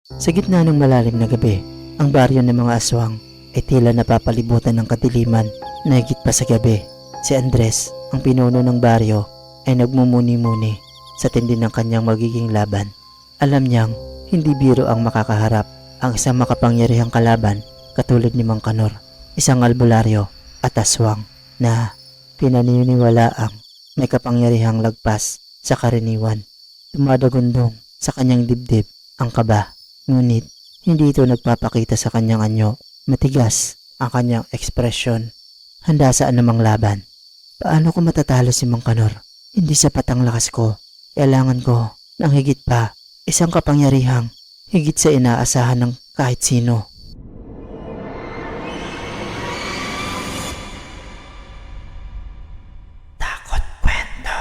Sa gitna ng malalim na gabi, ang baryo ng mga aswang ay tila napapalibutan ng kadiliman na higit pa sa gabi. Si Andres, ang pinuno ng baryo, ay nagmumuni-muni sa tindi ng kanyang magiging laban. Alam niyang hindi biro ang makakaharap ang isang makapangyarihang kalaban katulad ni Mang Kanor, isang albularyo at aswang na pinaniniwalaang may kapangyarihang lagpas sa karaniwan. Tumadagundong sa kanyang dibdib ang kaba, ngunit hindi ito nagpapakita sa kanyang anyo. Matigas ang kanyang ekspresyon, handa sa anumang laban. Paano ko matatalo si Mang Kanor? Hindi sapat ang lakas ko. Kailangan ko ng higit pa, isang kapangyarihang higit sa inaasahan ng kahit sino. Takot kwento.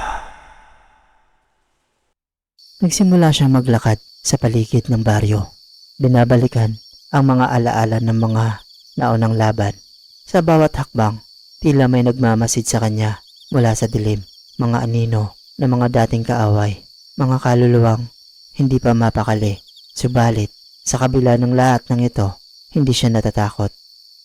Nagsimula siyang maglakad sa paligid ng baryo. Binabalikan ang mga alaala ng mga naunang laban. Sa bawat hakbang, tila may nagmamasid sa kanya mula sa dilim. Mga anino na mga dating kaaway, mga kaluluwang hindi pa mapakali. Subalit, sa kabila ng lahat ng ito, hindi siya natatakot.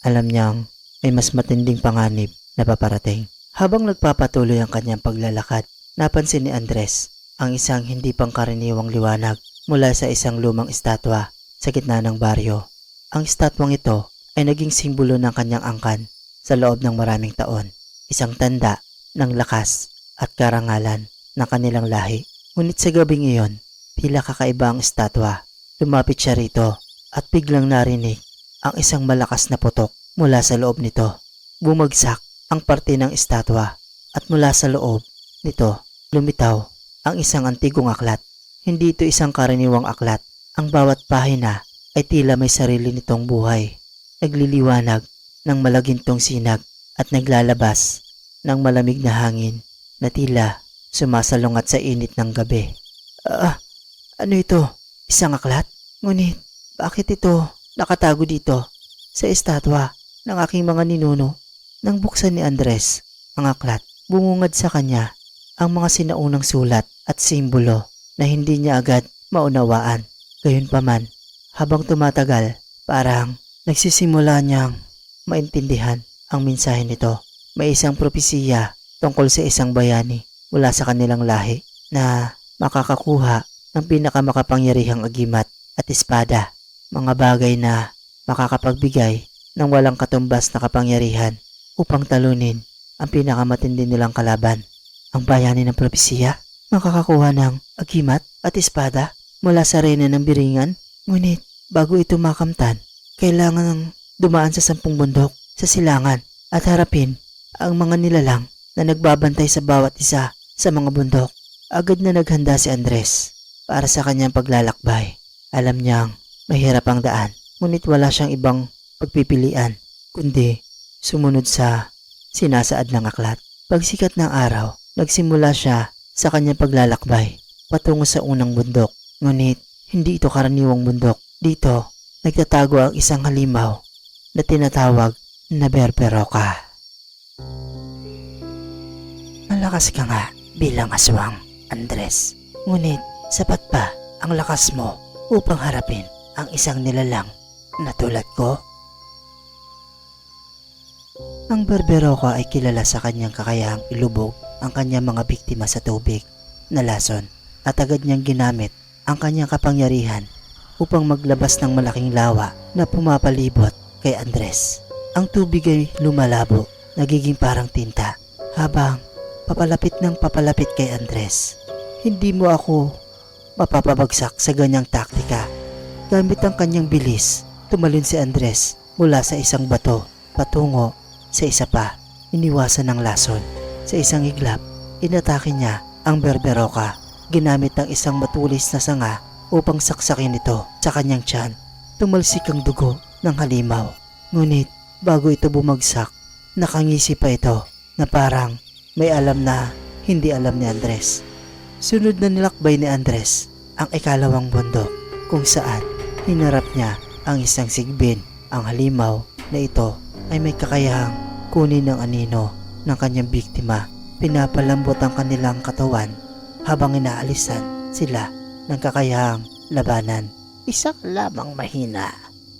Alam niyang may mas matinding panganib na paparating. Habang nagpapatuloy ang kanyang paglalakad, napansin ni Andres ang isang hindi pangkaraniwang liwanag mula sa isang lumang estatwa sa gitna ng baryo. Ang estatwang ito ay naging simbolo ng kanyang angkan sa loob ng maraming taon. Isang tanda ng lakas at karangalan ng kanilang lahi. Ngunit sa gabing iyon, tila kakaiba ang estatwa. Lumapit siya rito at biglang narinig ang isang malakas na putok mula sa loob nito. Bumagsak ang parte ng estatwa at mula sa loob nito lumitaw ang isang antigong aklat. Hindi ito isang karaniwang aklat. Ang bawat pahina ay tila may sarili nitong buhay. Nagliliwanag ng malagintong sinag at naglalabas ng malamig na hangin na tila sumasalungat sa init ng gabi. Ano ito? Isang aklat? Ngunit bakit ito nakatago dito sa estatwa ng aking mga ninuno? Nang buksan ni Andres ang aklat, bumungad sa kanya ang mga sinaunang sulat at simbolo na hindi niya agad maunawaan. Gayunpaman, habang tumatagal, parang nagsisimula niyang maintindihan ang mensahe nito. May isang propesiya tungkol sa isang bayani mula sa kanilang lahi na makakakuha ng pinakamakapangyarihang agimat at espada, mga bagay na makakapagbigay ng walang katumbas na kapangyarihan upang talunin ang pinakamatindi nilang kalaban. Ang bayani ng propesiya, makakakuha ng agimat at espada mula sa reyna ng Biringan. Ngunit bago ito makamtan, kailangan ng dumaan sa 10 bundok sa silangan at harapin ang mga nilalang na nagbabantay sa bawat isa sa mga bundok. Agad na naghanda si Andres para sa kanyang paglalakbay. Alam niyang mahirap ang daan, ngunit wala siyang ibang pagpipilian kundi sumunod sa sinasaad ng aklat. Pagsikat ng araw, nagsimula siya sa kanyang paglalakbay patungo sa unang bundok. Ngunit hindi ito karaniwang bundok. Dito, nagtatago ang isang halimaw na tinatawag na Berberoka. Malakas ka nga bilang aswang, Andres. Ngunit sapat pa ang lakas mo upang harapin ang isang nilalang na tulad ko? Ang Berberoka ay kilala sa kanyang kakayahang ilubog ang kanyang mga biktima sa tubig na lason at agad niyang ginamit ang kanyang kapangyarihan upang maglabas ng malaking lawa na pumapalibot kay Andres. Ang tubig ay lumalabo, nagiging parang tinta habang papalapit ng papalapit kay Andres. Hindi mo ako mapapabagsak sa ganyang taktika. Gamit ang kanyang bilis, tumalon si Andres mula sa isang bato patungo sa isa pa. Iniwasan ng lason. Sa isang iglap, inatake niya ang Berberoka ginamit ng isang matulis na sanga upang saksakin ito sa kanyang tiyan. Tumalsik ang dugo ng halimaw. Ngunit bago ito bumagsak, nakangisi pa ito na parang may alam na hindi alam ni Andres. Sunod na nilakbay ni Andres ang ikalawang bundok kung saan hinarap niya ang isang sigbin. Ang halimaw na ito ay may kakayahang kunin ng anino ng kanyang biktima. Pinapalambot ang kanilang katawan habang inaalisan sila ng kakayahang labanan. Isa ka lamang mahina.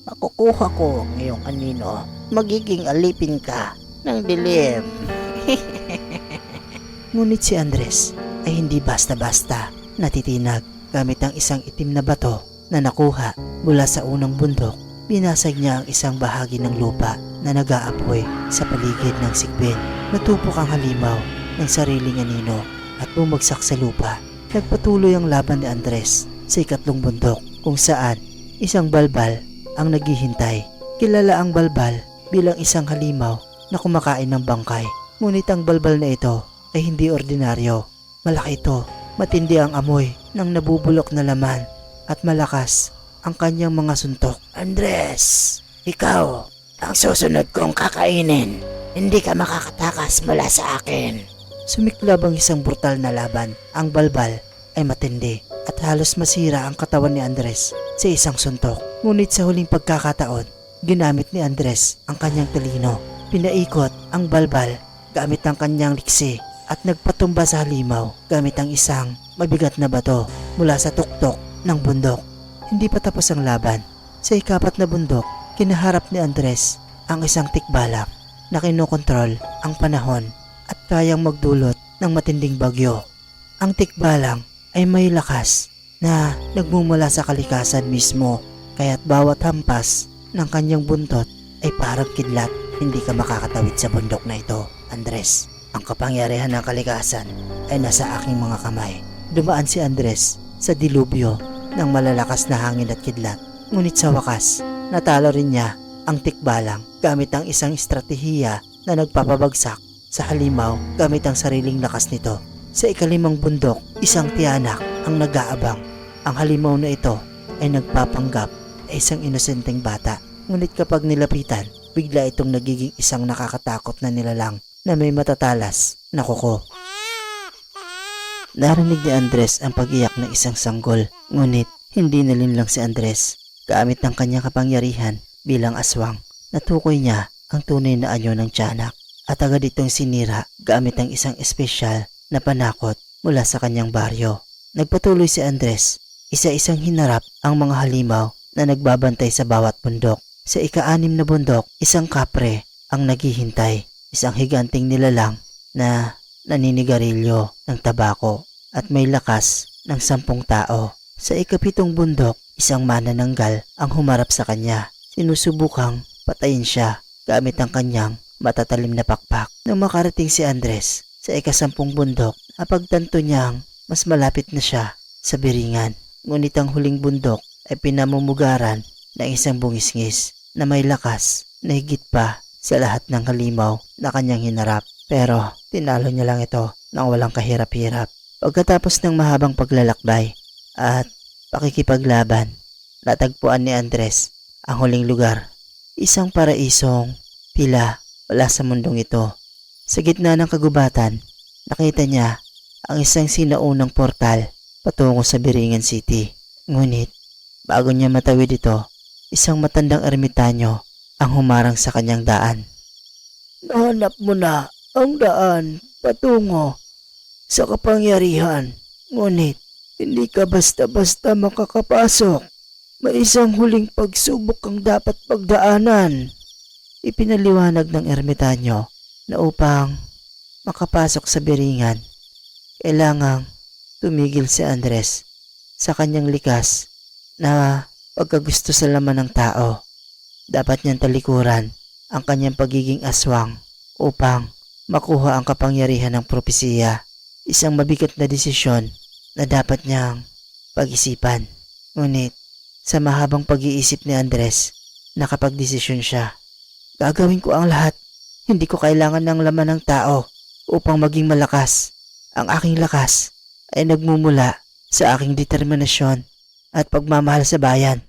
Makukuha ko ang iyong anino. Magiging alipin ka ng dilim. Ngunit si Andres ay hindi basta-basta natitinag gamit ang isang itim na bato na nakuha mula sa unang bundok. Binasag niya ang isang bahagi ng lupa na nag-aapoy sa paligid ng sigbin. Natupok ang halimaw ng sariling anino at bumagsak sa lupa. Nagpatuloy ang laban ni Andres sa ikatlong bundok kung saan isang balbal ang naghihintay. Kilala ang balbal bilang isang halimaw na kumakain ng bangkay. Ngunit ang balbal na ito ay hindi ordinaryo. Malaki ito, matindi ang amoy ng nabubulok na laman at malakas ang kanyang mga suntok. Andres, ikaw ang susunod kong kakainin. Hindi ka makakatakas mula sa akin. Sumiklab ang isang brutal na laban. Ang balbal ay matindi at halos masira ang katawan ni Andres sa isang suntok. Ngunit sa huling pagkakataon, ginamit ni Andres ang kanyang talino. Pinaikot ang balbal gamit ang kanyang liksi at nagpatumba sa halimaw gamit ang isang mabigat na bato mula sa tuktok ng bundok. Hindi pa tapos ang laban. Sa ikapat na bundok, kinaharap ni Andres ang isang tikbalang na kinokontrol ang panahon at kayang magdulot ng matinding bagyo. Ang tikbalang ay may lakas na nagmumula sa kalikasan mismo, kaya't bawat hampas ng kanyang buntot ay parang kidlat. Hindi ka makakatawid sa bundok na ito, Andres. Ang kapangyarihan ng kalikasan ay nasa aking mga kamay. Dumaan si Andres sa dilubyo ng malalakas na hangin at kidlat. Ngunit sa wakas, natalo rin niya ang tikbalang gamit ang isang estratehiya na nagpapabagsak sa halimaw gamit ang sariling lakas nito. Sa ikalimang bundok, isang tiyanak ang nag-aabang. Ang halimaw na ito ay nagpapanggap ay isang inosenteng bata. Ngunit kapag nilapitan, bigla itong nagiging isang nakakatakot na nilalang na may matatalas na kuko. Narinig ni Andres ang pag-iyak ng isang sanggol, ngunit hindi nalinlang si Andres. Gamit ng kanyang kapangyarihan bilang aswang, natukoy niya ang tunay na anyo ng tiyanak at agad itong sinira gamit ang isang espesyal na panakot mula sa kanyang baryo. Nagpatuloy si Andres, isa-isang hinarap ang mga halimaw na nagbabantay sa bawat bundok. Sa ika-6 na bundok, isang kapre ang naghihintay, isang higanting nilalang na naninigarilyo ng tabako at may lakas ng 10 tao. Sa ika-7 bundok, isang manananggal ang humarap sa kanya. Sinusubukang patayin siya gamit ang kanyang matatalim na pakpak. Nang makarating si Andres sa ika-10 bundok, napagtanto niyang mas malapit na siya sa biringan. Ngunit ang huling bundok ay pinamumugaran ng isang bungisngis na may lakas na higit pa sa lahat ng halimaw na kanyang hinarap. Pero tinalo niya lang ito nang walang kahirap-hirap. Pagkatapos ng mahabang paglalakbay at pakikipaglaban, natagpuan ni Andres ang huling lugar. Isang paraisong tila wala sa mundong ito. Sa gitna ng kagubatan, nakita niya ang isang sinaunang portal patungo sa Biringan City. Ngunit bago niya matawid ito, isang matandang ermitanyo ang humarang sa kanyang daan. Nahanap mo na ang daan patungo sa kapangyarihan. Ngunit hindi ka basta-basta makakapasok. May isang huling pagsubok ang dapat pagdaanan. Ipinaliwanag ng ermitanyo na upang makapasok sa Biringan, kailangang tumigil si Andres sa kanyang likas na pagkagusto sa laman ng tao. Dapat niyang talikuran ang kanyang pagiging aswang upang makuha ang kapangyarihan ng propesiya. Isang mabigat na desisyon na dapat niyang pag-isipan. Ngunit sa mahabang pag-iisip ni Andres, nakapag-desisyon siya. Gagawin ko ang lahat. Hindi ko kailangan ng laman ng tao upang maging malakas. Ang aking lakas ay nagmumula sa aking determinasyon at pagmamahal sa bayan.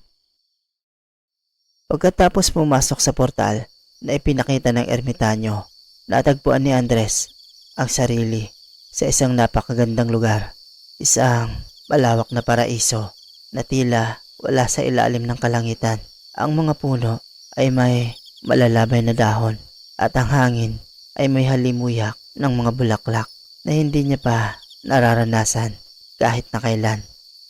Pagkatapos pumasok sa portal na ipinakita ng ermitanyo, natagpuan ni Andres ang sarili sa isang napakagandang lugar. Isang malawak na paraiso na tila wala sa ilalim ng kalangitan. Ang mga puno ay may malalabay na dahon at ang hangin ay may halimuyak ng mga bulaklak na hindi niya pa nararanasan kahit na kailan.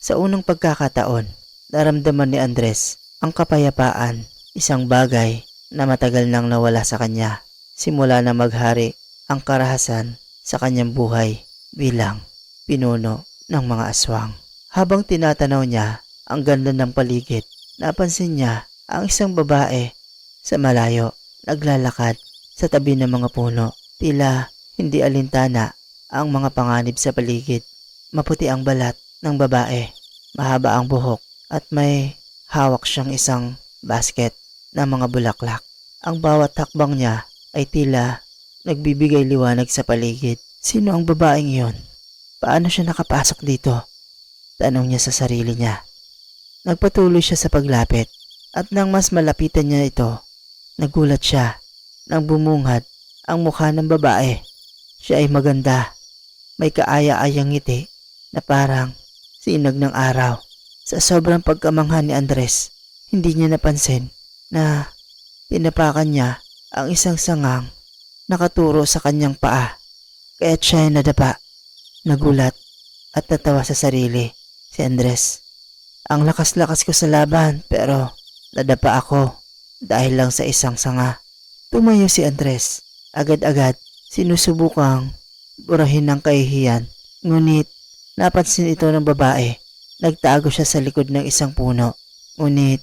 Sa unang pagkakataon, naramdaman ni Andres ang kapayapaan, isang bagay na matagal nang nawala sa kanya simula na maghari ang karahasan sa kanyang buhay bilang pinuno ng mga aswang. Habang tinatanaw niya ang ganda ng paligid, napansin niya ang isang babae sa malayo naglalakad sa tabi ng mga puno. Tila hindi alintana ang mga panganib sa paligid. Maputi ang balat ng babae, mahaba ang buhok at may hawak siyang isang basket ng mga bulaklak. Ang bawat hakbang niya ay tila nagbibigay liwanag sa paligid. Sino ang babaeng iyon? Paano siya nakapasok dito? Tanong niya sa sarili niya. Nagpatuloy siya sa paglapit at nang mas malapitan niya ito, nagulat siya nang bumungad ang mukha ng babae. Siya ay maganda, may kaaya-ayang ngiti na parang sinag ng araw. Sa sobrang pagkamangha ni Andres, hindi niya napansin na tinapakan niya ang isang sangang nakaturo sa kanyang paa. Kaya siya ay nadapa. Nagulat at natawa sa sarili si Andres. Ang lakas-lakas ko sa laban pero nadapa ako dahil lang sa isang sanga. Tumayo si Andres. Agad-agad sinusubukang burahin ng kahihiyan. Ngunit napansin ito ng babae. Nagtago siya sa likod ng isang puno. Ngunit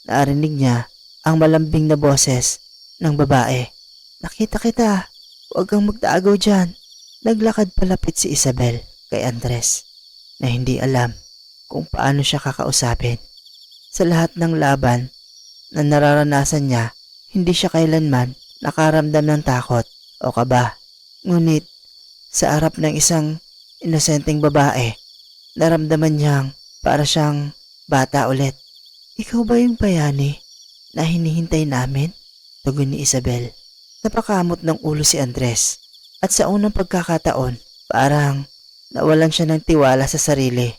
narinig niya ang malambing na boses ng babae. Nakita kita. Huwag kang magtago dyan. Naglakad palapit si Isabel kay Andres na hindi alam kung paano siya kakausapin. Sa lahat ng laban na nararanasan niya, hindi siya kailanman nakaramdam ng takot o kaba. Ngunit sa harap ng isang inosenteng babae, naramdaman niyang para siyang bata ulit. Ikaw ba yung bayani na hinihintay namin? Tugon ni Isabel. Napakamot ng ulo si Andres at sa unang pagkakataon, parang nawalan siya ng tiwala sa sarili.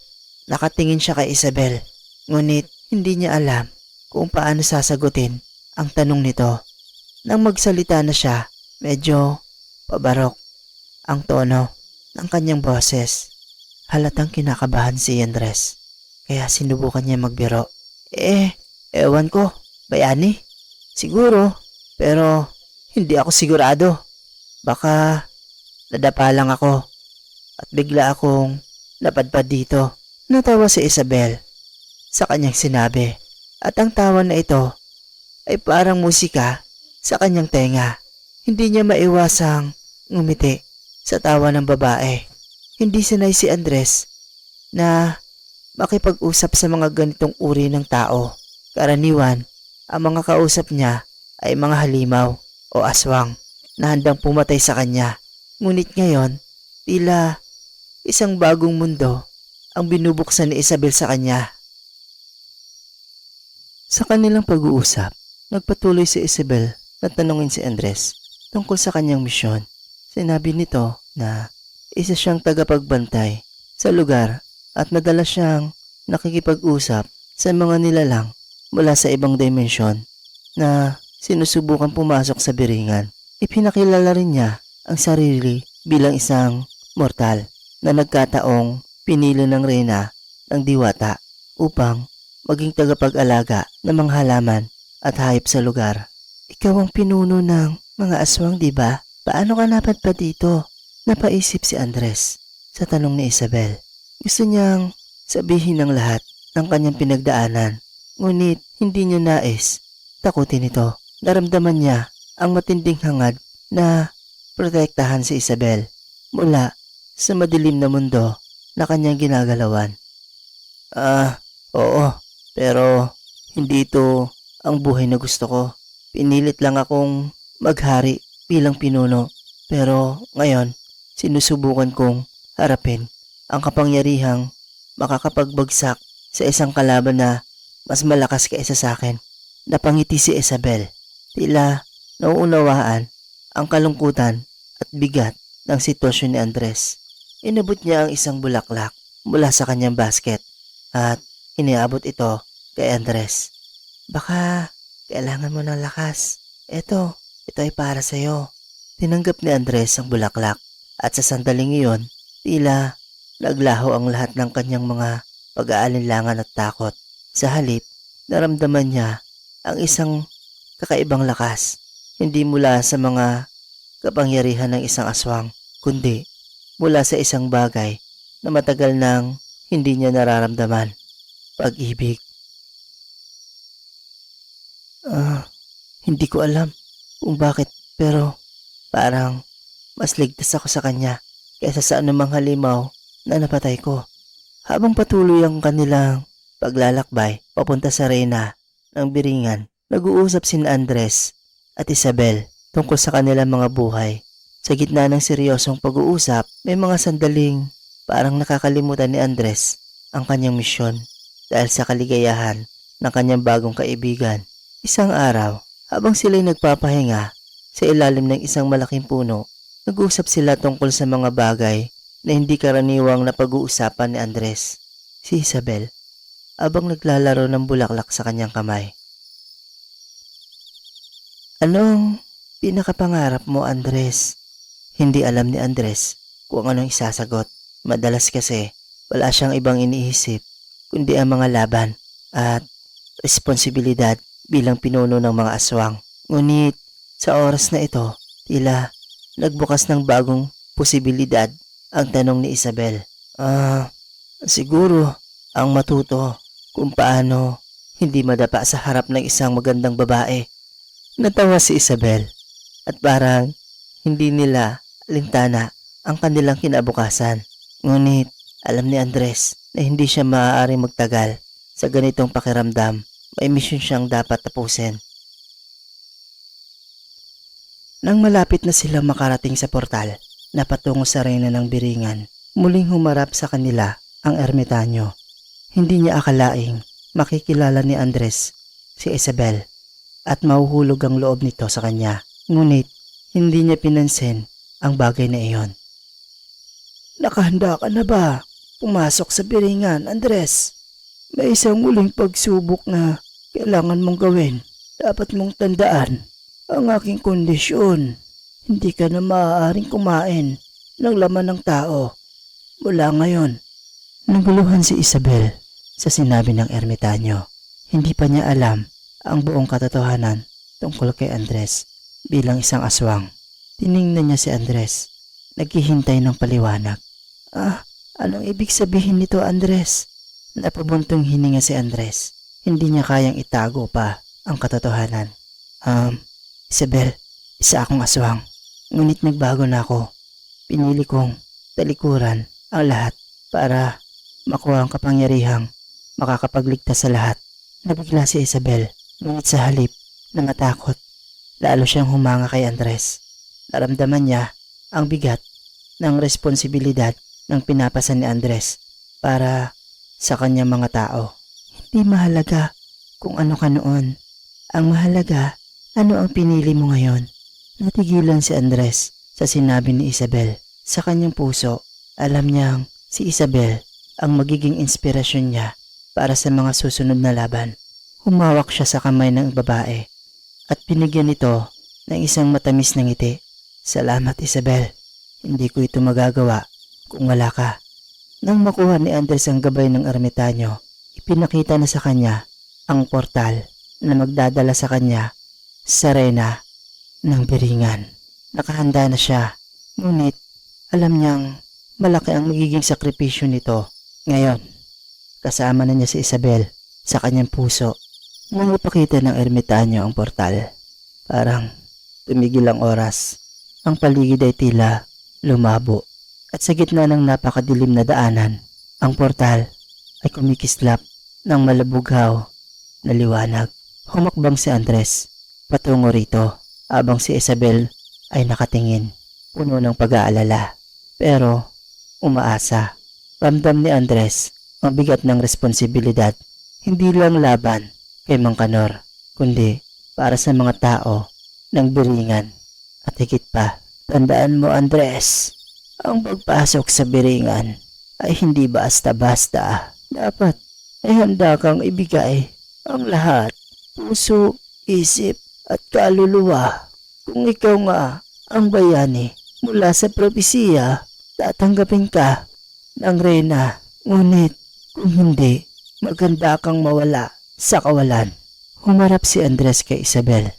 Nakatingin siya kay Isabel, ngunit hindi niya alam kung paano sasagutin ang tanong nito. Nang magsalita na siya, medyo pabarok ang tono ng kanyang boses. Halatang kinakabahan si Andres, kaya sinubukan niya magbiro. Ewan ko, bayani? Siguro, pero hindi ako sigurado. Baka nadapa lang ako at bigla akong napadpad dito. Natawa si Isabel sa kanyang sinabi at ang tawa na ito ay parang musika sa kanyang tenga. Hindi niya maiwasang ngumiti sa tawa ng babae. Hindi sanay si Andres na makipag-usap sa mga ganitong uri ng tao. Karaniwan, ang mga kausap niya ay mga halimaw o aswang na handang pumatay sa kanya. Ngunit ngayon, tila isang bagong mundo ang binubuksan ni Isabel sa kanya. Sa kanilang pag-uusap, nagpatuloy si Isabel na tanungin si Andres tungkol sa kanyang misyon. Sinabi nito na isa siyang tagapagbantay sa lugar at madalas siyang nakikipag-usap sa mga nilalang mula sa ibang dimensyon na sinusubukan pumasok sa biringan. Ipinakilala rin niya ang sarili bilang isang mortal na nagkataong pinili ng reyna ng diwata upang maging tagapag-alaga ng mga halaman at hayop sa lugar. Ikaw ang pinuno ng mga aswang, di ba? Paano ka napadpad dito? Napaisip si Andres sa tanong ni Isabel. Gusto niyang sabihin ng lahat ng kanyang pinagdaanan, ngunit hindi niya nais takutin ito. Naramdaman niya ang matinding hangad na protektahan si Isabel mula sa madilim na mundo na kanyang ginagalawan. Oo, pero hindi ito ang buhay na gusto ko. Pinilit lang akong maghari bilang pinuno, pero ngayon sinusubukan kong harapin ang kapangyarihang makakapagbagsak sa isang kalaban na mas malakas kaysa sa akin. Napangiti si Isabel. Tila nauunawaan ang kalungkutan at bigat ng sitwasyon ni Andres. Inabot niya ang isang bulaklak mula sa kanyang basket at iniabot ito kay Andres. Baka kailangan mo ng lakas. Ito ay para sa'yo. Tinanggap ni Andres ang bulaklak at sa sandaling iyon, tila naglaho ang lahat ng kanyang mga pag-aalinlangan at takot. Sa halip, naramdaman niya ang isang kakaibang lakas, hindi mula sa mga kapangyarihan ng isang aswang, kundi mula sa isang bagay na matagal nang hindi niya nararamdaman. Pag-ibig. Hindi ko alam kung bakit, pero parang mas ligtas ako sa kanya kaysa sa anumang halimaw na napatay ko. Habang patuloy ang kanilang paglalakbay papunta sa reyna ng Biringan, nag-uusap sina Andres at Isabel tungkol sa kanilang mga buhay. Sa gitna ng seryosong pag-uusap, may mga sandaling parang nakakalimutan ni Andres ang kanyang misyon dahil sa kaligayahan ng kanyang bagong kaibigan. Isang araw, habang sila'y nagpapahinga sa ilalim ng isang malaking puno, nag-uusap sila tungkol sa mga bagay na hindi karaniwang napag-uusapan ni Andres. Si Isabel, habang naglalaro ng bulaklak sa kanyang kamay. Anong pinakapangarap mo, Andres? Hindi alam ni Andres kung anong isasagot. Madalas kasi wala siyang ibang iniisip kundi ang mga laban at responsibilidad bilang pinuno ng mga aswang. Ngunit sa oras na ito, tila nagbukas ng bagong posibilidad ang tanong ni Isabel. Siguro ang matuto kung paano hindi madapa sa harap ng isang magandang babae. Natawa si Isabel at parang hindi nila alintana ang kanilang kinabukasan. Ngunit alam ni Andres na hindi siya maaaring magtagal sa ganitong pakiramdam. May misyon siyang dapat tapusin. Nang malapit na silang makarating sa portal na patungo sa reyna ng Biringan, muling humarap sa kanila ang ermitanyo. Hindi niya akalaing makikilala ni Andres si Isabel at mahuhulog ang loob nito sa kanya. Ngunit hindi niya pinansin ang bagay na iyon. Nakahanda ka na ba? Pumasok sa Biringan, Andres. May isang muling pagsubok na kailangan mong gawin. Dapat mong tandaan ang aking kondisyon. Hindi ka na maaaring kumain ng laman ng tao. Mula ngayon. Naguluhan si Isabel sa sinabi ng ermitanyo. Hindi pa niya alam ang buong katotohanan tungkol kay Andres bilang isang aswang. Tiningnan niya si Andres. Naghihintay ng paliwanag. Anong ibig sabihin nito, Andres? Napabuntong hininga si Andres. Hindi niya kayang itago pa ang katotohanan. Isabel, isa akong aswang. Ngunit nagbago na ako. Pinili kong talikuran ang lahat para makuha ang kapangyarihang makakapagligtas sa lahat. Nabigla si Isabel, ngunit sa halip na matakot, lalo siyang humanga kay Andres. Naramdaman niya ang bigat ng responsibilidad ng pinapasa ni Andres para sa kanyang mga tao. Hindi mahalaga kung ano ka noon. Ang mahalaga, ano ang pinili mo ngayon? Natigilan si Andres sa sinabi ni Isabel. Sa kanyang puso, alam niyang si Isabel ang magiging inspirasyon niya para sa mga susunod na laban. Humawak siya sa kamay ng babae at binigyan ito ng isang matamis na ngiti. Salamat, Isabel. Hindi ko ito magagawa kung wala ka. Nang makuha ni Andres ang gabay ng ermitanyo, ipinakita na sa kanya ang portal na magdadala sa kanya sa reyna ng Biringan. Nakahanda na siya, ngunit alam niyang malaki ang magiging sakripisyo nito. Ngayon, kasama na niya si Isabel sa kanyang puso. Nang ipakita ng ermitanyo ang portal, parang tumigil ang oras. Ang paligid ay tila lumabo at sa gitna ng napakadilim na daanan, ang portal ay kumikislap ng malabughaw na liwanag. Humakbang si Andres patungo rito habang si Isabel ay nakatingin, puno ng pag-aalala pero umaasa. Ramdam ni Andres ang bigat ng responsibilidad, hindi lang laban kay Mang Kanor, kundi para sa mga tao ng Biringan. At higit pa, tandaan mo, Andres, ang pagpasok sa Biringan ay hindi basta-basta. Dapat ay handa kang ibigay ang lahat, puso, isip at kaluluwa. Kung ikaw nga ang bayani mula sa propesiya, tatanggapin ka ng reyna. Ngunit kung hindi, maganda kang mawala sa kawalan. Humarap si Andres kay Isabel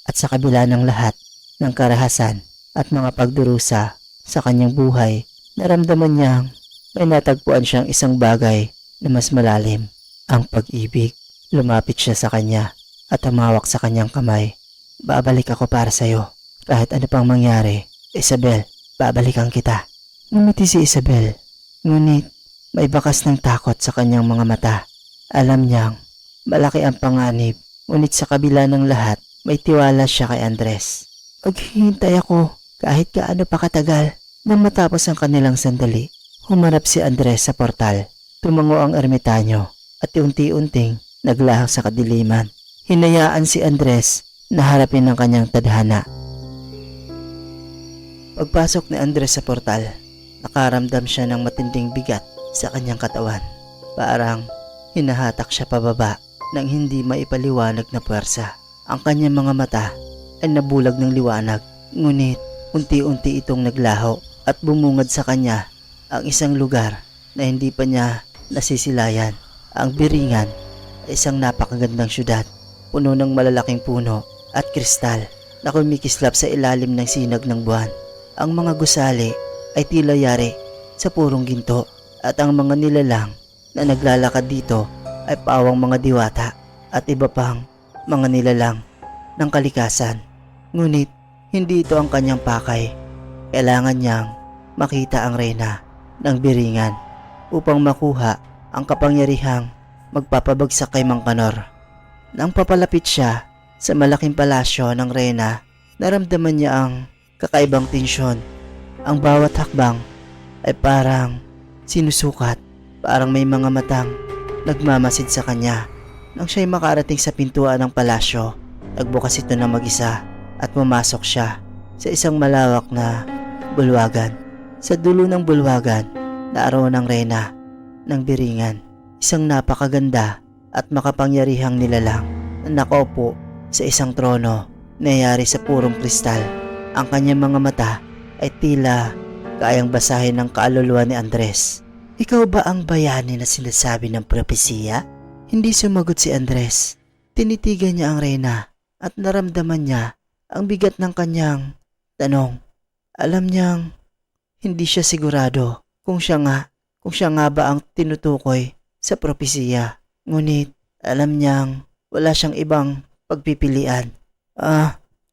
at sa kabila ng lahat ng karahasan at mga pagdurusa sa kanyang buhay, naramdaman niyang may natagpuan siyang isang bagay na mas malalim, ang pag-ibig. Lumapit siya sa kanya at humawak sa kanyang kamay. Babalik ako para sa'yo. Kahit ano pang mangyari, Isabel, babalikan kita. Ngumiti si Isabel, ngunit may bakas ng takot sa kanyang mga mata. Alam niyang malaki ang panganib, ngunit sa kabila ng lahat, may tiwala siya kay Andres. Maghihintay ako kahit gaano pa katagal. Nang matapos ang kanilang sandali, humarap si Andres sa portal. Tumango ang ermitanyo at unti-unting naglahak sa kadiliman. Hinayaan si Andres na harapin ang kanyang tadhana. Pagpasok ni Andres sa portal, nakaramdam siya ng matinding bigat sa kanyang katawan. Parang hinahatak siya pababa ng hindi maipaliwanag na puwersa. Ang kanyang mga mata ay nabulag ng liwanag, ngunit unti-unti itong naglaho at bumungad sa kanya ang isang lugar na hindi pa niya nasisilayan. Ang Biringan ay isang napakagandang syudad, puno ng malalaking puno at kristal na kumikislap sa ilalim ng sinag ng buwan. Ang mga gusali ay tila yari sa purong ginto at ang mga nilalang na naglalakad dito ay pawang mga diwata at iba pang mga nilalang ng kalikasan. Ngunit hindi ito ang kanyang pakay. Kailangan niyang makita ang reyna ng Biringan upang makuha ang kapangyarihang magpapabagsak kay Mang Kanor. Nang papalapit siya sa malaking palasyo ng reyna, naramdaman niya ang kakaibang tensyon. Ang bawat hakbang ay parang sinusukat, parang may mga matang nagmamasid sa kanya. Nang siya'y makarating sa pintuan ng palasyo, nagbukas ito ng mag-isa at pumasok siya sa isang malawak na bulwagan. Sa dulo ng bulwagan, naroon ang reyna ng Biringan, isang napakaganda at makapangyarihang nilalang na nakaupo sa isang trono na yari sa purong kristal. Ang kanyang mga mata ay tila kayang basahin ng kaluluwa ni Andres. Ikaw ba ang bayani na sinasabi ng propesiya? Hindi sumagot si Andres. Tinitigan niya ang reyna at naramdaman niya ang bigat ng kanyang tanong. Alam niyang hindi siya sigurado kung siya nga ba ang tinutukoy sa propesiya. Ngunit alam niyang wala siyang ibang pagpipilian.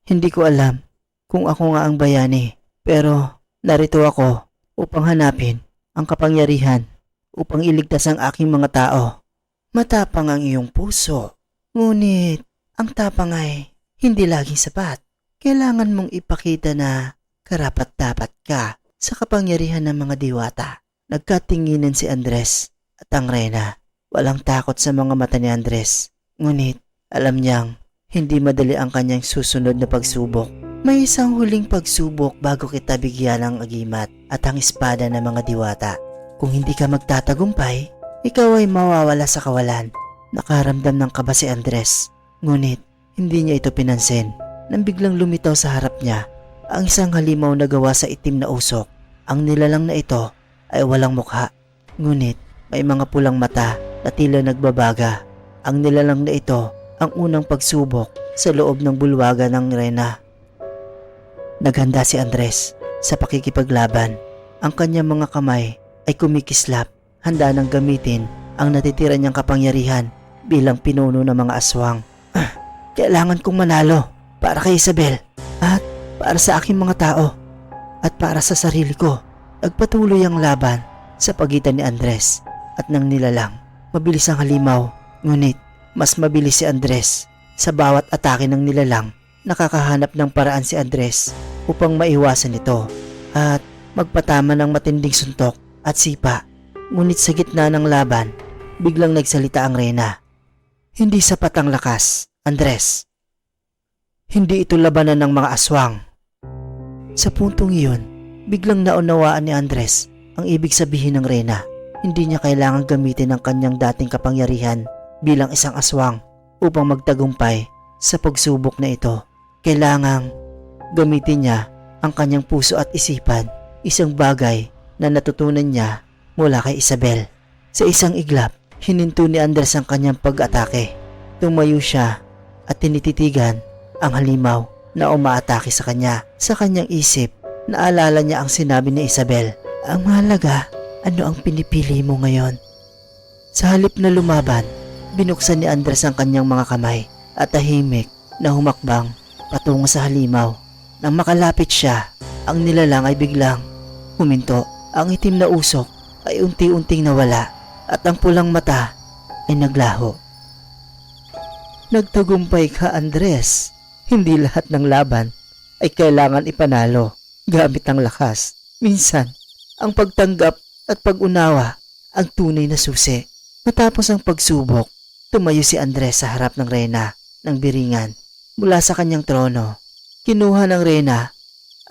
Hindi ko alam kung ako nga ang bayani, pero narito ako upang hanapin ang kapangyarihan upang iligtas ang aking mga tao. Matapang ang iyong puso, ngunit ang tapang ay hindi laging sapat. Kailangan mong ipakita na karapat-dapat ka sa kapangyarihan ng mga diwata. Nagkatinginan si Andres at ang reyna. Walang takot sa mga mata ni Andres, ngunit alam niyang hindi madali ang kanyang susunod na pagsubok. May isang huling pagsubok bago kita bigyan ng agimat at ang espada ng mga diwata. Kung hindi ka magtatagumpay, ikaw ay mawawala sa kawalan. Nakaramdam ng kaba si Andres, ngunit hindi niya ito pinansin. Nang biglang lumitaw sa harap niya ang isang halimaw na gawa sa itim na usok. Ang nilalang na ito ay walang mukha, ngunit may mga pulang mata na tila nagbabaga. Ang nilalang na ito ang unang pagsubok sa loob ng bulwagan ng reyna. Naghanda si Andres sa pakikipaglaban. Ang kanyang mga kamay ay kumikislap, handa nang gamitin ang natitira niyang kapangyarihan bilang pinuno ng mga aswang. Kailangan kong manalo para kay Isabel at para sa aking mga tao at para sa sarili ko. Nagpatuloy ang laban sa pagitan ni Andres at ng nilalang. Mabilis ang halimaw, ngunit mas mabilis si Andres. Sa bawat atake ng nilalang, nakakahanap ng paraan si Andres upang maiwasan ito at magpatama ng matinding suntok at sipa. Ngunit sa gitna ng laban, biglang nagsalita ang reyna. Hindi sapat ang lakas, Andres. Hindi ito labanan ng mga aswang. Sa puntong iyon, biglang naunawaan ni Andres ang ibig sabihin ng reyna. Hindi niya kailangang gamitin ang kanyang dating kapangyarihan bilang isang aswang upang magtagumpay sa pagsubok na ito. Kailangang gamitin niya ang kanyang puso at isipan, isang bagay na natutunan niya mula kay Isabel. Sa isang iglap, Hininto ni Andres ang kanyang pag-atake. Tumayo siya at tinititigan ang halimaw na umaatake sa kanya. Sa kanyang isip, naalala niya ang sinabi ni Isabel. Ang mahalaga, ano ang pinipili mo ngayon? Sa halip na lumaban, binuksan ni Andres ang kanyang mga kamay at tahimik na humakbang patungo sa halimaw. Nang makalapit siya, ang nilalang ay biglang huminto. Ang itim na usok ay unti-unting nawala at ang pulang mata ay naglaho. Nagtagumpay ka, Andres. Hindi lahat ng laban ay kailangan ipanalo gamit ang lakas. Minsan, ang pagtanggap at pag-unawa ang tunay na susi. Matapos ang pagsubok, tumayo si Andres sa harap ng reyna ng biringan. Mula sa kanyang trono, kinuha ng reyna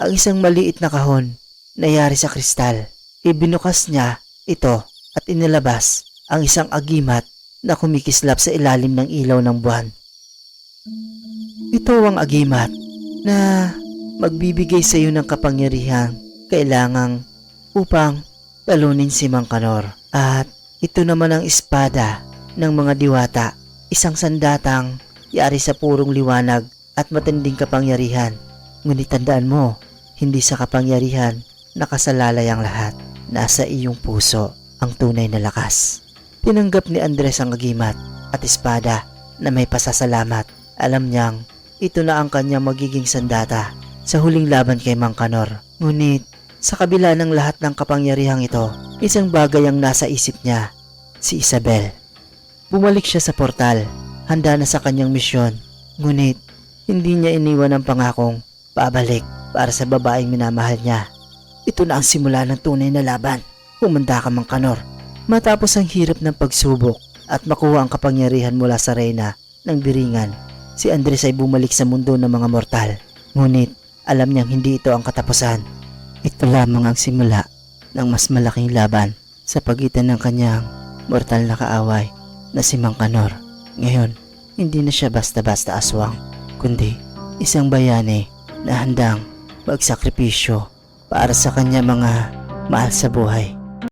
ang isang maliit na kahon na yari sa kristal. Ibinukas niya ito at inilabas ang isang agimat na kumikislap sa ilalim ng ilaw ng buwan. Ito ang agimat na magbibigay sa iyo ng kapangyarihang kailangang upang talunin si Mang Kanor. At ito naman ang espada ng mga diwata, isang sandatang yari sa purong liwanag at matinding kapangyarihan. Ngunit tandaan mo, hindi sa kapangyarihan nakasalalay ang lahat. Nasa iyong puso ang tunay na lakas. Tinanggap ni Andres ang agimat at espada na may pasasalamat. Alam niyang ito na ang kanyang magiging sandata sa huling laban kay Mang Kanor. Ngunit sa kabila ng lahat ng kapangyarihang ito, isang bagay ang nasa isip niya, si Isabel. Bumalik siya sa portal, handa na sa kanyang misyon. Ngunit hindi niya iniwan ang pangakong pabalik para sa babaeng minamahal niya. Ito na ang simula ng tunay na laban. Humanda ka, Mang Kanor. Matapos ang hirap ng pagsubok at makuha ang kapangyarihan mula sa reyna ng biringan, si Andres ay bumalik sa mundo ng mga mortal. Ngunit alam niyang hindi ito ang katapusan. Ito lamang ang simula ng mas malaking laban sa pagitan ng kanyang mortal na kaaway na si Mang Kanor. Ngayon, hindi na siya basta-basta aswang, kundi isang bayani na handang magsakripisyo para sa kanya mga mahal sa buhay.